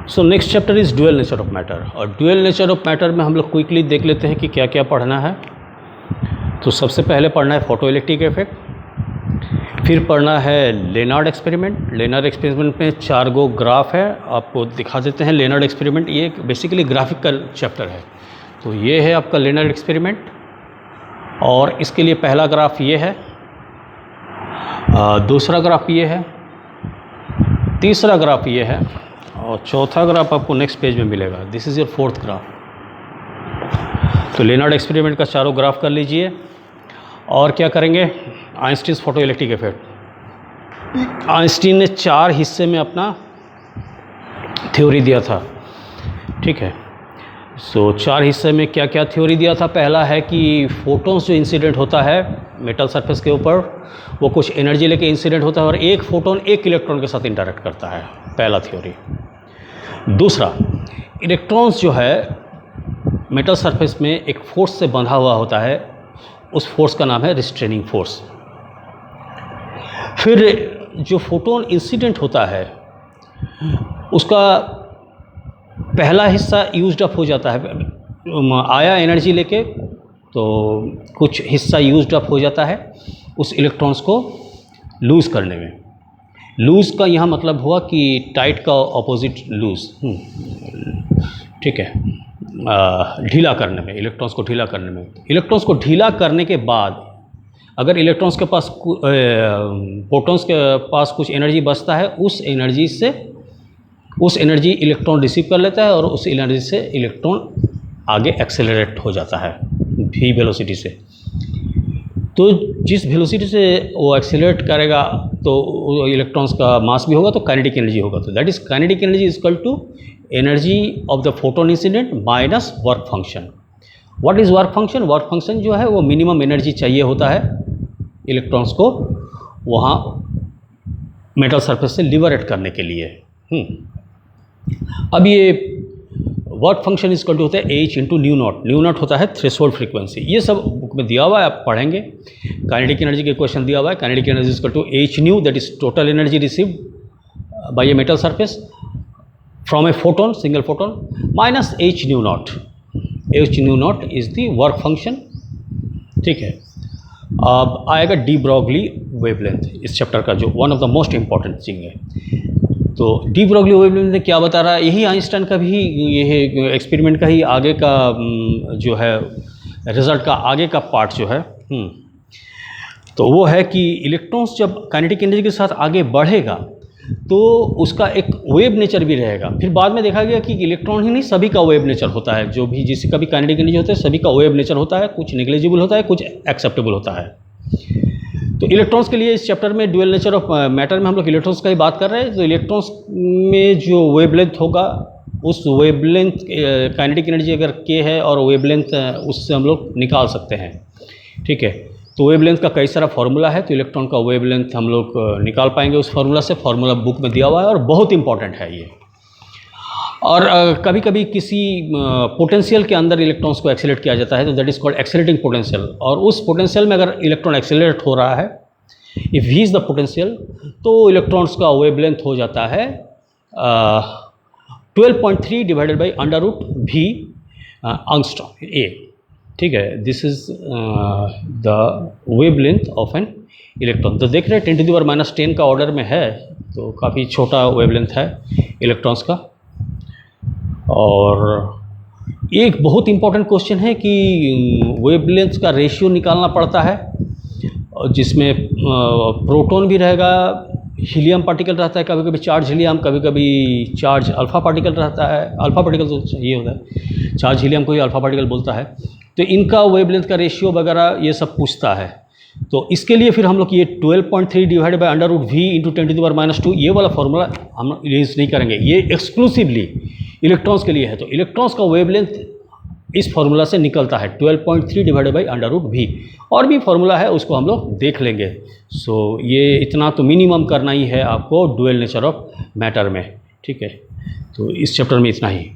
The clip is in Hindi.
So next chapter is dual nature of matter, और ड्यूअल नेचर ऑफ मैटर में हम लोग क्विकली देख लेते हैं कि क्या क्या पढ़ना है। तो सबसे पहले पढ़ना है फोटोइलेक्ट्रिक इफेक्ट, फिर पढ़ना है लेनार्ड एक्सपेरिमेंट। लेनार्ड एक्सपेरिमेंट में 4 गो ग्राफ है, आपको दिखा देते हैं। लेनार्ड एक्सपेरिमेंट ये बेसिकली ग्राफिकल चैप्टर है। तो ये है आपका लेनार्ड एक्सपेरिमेंट, और इसके लिए पहला ग्राफ ये है, दूसरा ग्राफ ये है, तीसरा ग्राफ ये है, और चौथा ग्राफ आपको नेक्स्ट पेज में मिलेगा। This is your 4th graph. तो लेनार्ड एक्सपेरिमेंट का चारों ग्राफ कर लीजिए। और क्या करेंगे, आइंस्टीन्स फोटोइलेक्ट्रिक इफेक्ट। आइंस्टीन ने 4 हिस्से में अपना थ्योरी दिया था, ठीक है। सो 4 हिस्से में क्या क्या थ्योरी दिया था। पहला है कि फोटोन्स जो इंसिडेंट होता है मेटल सरफेस के ऊपर, वो कुछ एनर्जी लेके इंसिडेंट होता है, और एक फोटोन एक इलेक्ट्रॉन के साथ इंटरेक्ट करता है, पहला थ्योरी। दूसरा, इलेक्ट्रॉन्स जो है मेटल सरफेस में एक फोर्स से बंधा हुआ होता है, उस फोर्स का नाम है रिस्ट्रेनिंग फोर्स। फिर जो फोटोन इंसिडेंट होता है उसका पहला हिस्सा यूज्ड अप हो जाता है, आया एनर्जी लेके, तो कुछ हिस्सा यूज्ड अप हो जाता है उस इलेक्ट्रॉन्स को लूज़ करने में। लूज़ का यहाँ मतलब हुआ कि टाइट का ऑपोजिट लूज़, ठीक है, ढीला करने में, इलेक्ट्रॉन्स को ढीला करने में। इलेक्ट्रॉन्स को ढीला करने के बाद अगर इलेक्ट्रॉन्स के पास प्रोटॉन्स के पास कुछ एनर्जी बचता है, उस एनर्जी इलेक्ट्रॉन रिसीव कर लेता है, और उस एनर्जी से इलेक्ट्रॉन आगे एक्सेलरेट हो जाता है v वेलोसिटी से। तो जिस वेलोसिटी से वो एक्सेलरेट करेगा तो इलेक्ट्रॉन्स का मास भी होगा, तो काइनेटिक एनर्जी होगा। तो that is kinetic energy is equal to energy of the photon incident minus work function. What is work function? Work function जो है वो मिनिमम एनर्जी चाहिए होता है इलेक्ट्रॉन्स को वहाँ मेटल सरफेस से लिबरेट करने के लिए। अब ये work function is equal to होता है h into nu naught. Nu naught होता है थ्रेशोल्ड फ्रीक्वेंसी। ये सब बुक में दिया हुआ है, आप पढ़ेंगे। काइनेटिक एनर्जी के क्वेश्चन दिया हुआ है। Kinetic energy is equal to h nu, that is total energy received by a metal surface from a photon, single photon, minus h nu naught. h nu naught is the work function, ठीक है। अब आएगा डी ब्रॉगली वेवलेंथ, इस चैप्टर का जो one of the most important thing है। तो डी ब्रॉगली वेवलेंथ में क्या बता रहा है, यही आइंस्टाइन का भी ये एक्सपेरिमेंट का ही आगे का जो है रिजल्ट का आगे का पार्ट जो है। तो वो है कि इलेक्ट्रॉन्स जब काइनेटिक एनर्जी के साथ आगे बढ़ेगा तो उसका एक वेव नेचर भी रहेगा। फिर बाद में देखा गया कि इलेक्ट्रॉन ही नहीं, सभी का वेव नेचर होता है। जो भी जिसका भी काइनेटिक एनर्जी होता है सभी का वेव नेचर होता है। कुछ नेग्लिजिबल होता है, कुछ एक्सेप्टेबल होता है। तो इलेक्ट्रॉन्स के लिए इस चैप्टर में ड्यूअल नेचर ऑफ मैटर में हम लोग इलेक्ट्रॉन्स का ही बात कर रहे हैं। तो इलेक्ट्रॉन्स में जो वेवलेंथ होगा, उस वेवलेंथ काइनेटिक एनर्जी अगर k है और वेवलेंथ उससे हम लोग निकाल सकते हैं, ठीक है। तो वेवलेंथ का कई सारा फार्मूला है, तो इलेक्ट्रॉन का वेवलेंथ हम लोग निकाल पाएंगे उस फार्मूला से। फार्मूला बुक में दिया हुआ है और बहुत इंपॉर्टेंट है ये। और कभी कभी किसी पोटेंशियल के अंदर इलेक्ट्रॉन्स को एक्सेलरेट किया जाता है, तो that is called accelerating potential. और उस पोटेंशियल में अगर इलेक्ट्रॉन एक्सेलरेट हो रहा है, if v is the potential, तो इलेक्ट्रॉन्स का वेवलेंथ हो जाता है 12.3 divided by √v angstrom a, ठीक है। This is the wavelength of an electron. तो देख रहे हैं 10⁻⁻10 का ऑर्डर में है, तो काफ़ी छोटा वेवलेंथ है इलेक्ट्रॉन्स का। और एक बहुत इंपॉर्टेंट क्वेश्चन है कि वेवलेंथ का रेशियो निकालना पड़ता है, जिसमें प्रोटॉन भी रहेगा, हीलियम पार्टिकल रहता है, कभी कभी चार्ज हीलियम, कभी कभी चार्ज अल्फा पार्टिकल रहता है। अल्फा पार्टिकल तो ये होता है, चार्ज हीलियम को ही अल्फा पार्टिकल बोलता है। तो इनका वेवलेंथ का रेशियो वगैरह ये सब पूछता है। तो इसके लिए फिर हम लोग ये 12.3 डिवाइडेड बाई √v इंटू 10⁻², ये वाला फार्मूला हम यूज़ नहीं करेंगे। ये एक्सक्लूसिवली इलेक्ट्रॉन्स के लिए है। तो इलेक्ट्रॉन्स का वेवलेंथ इस फार्मूला से निकलता है 12.3 डिवाइडेड बाई √v। और भी फार्मूला है, उसको हम लोग देख लेंगे। सो ये इतना तो मिनिमम करना ही है आपको ड्यूअल नेचर ऑफ मैटर में, ठीक है। तो इस चैप्टर में इतना ही।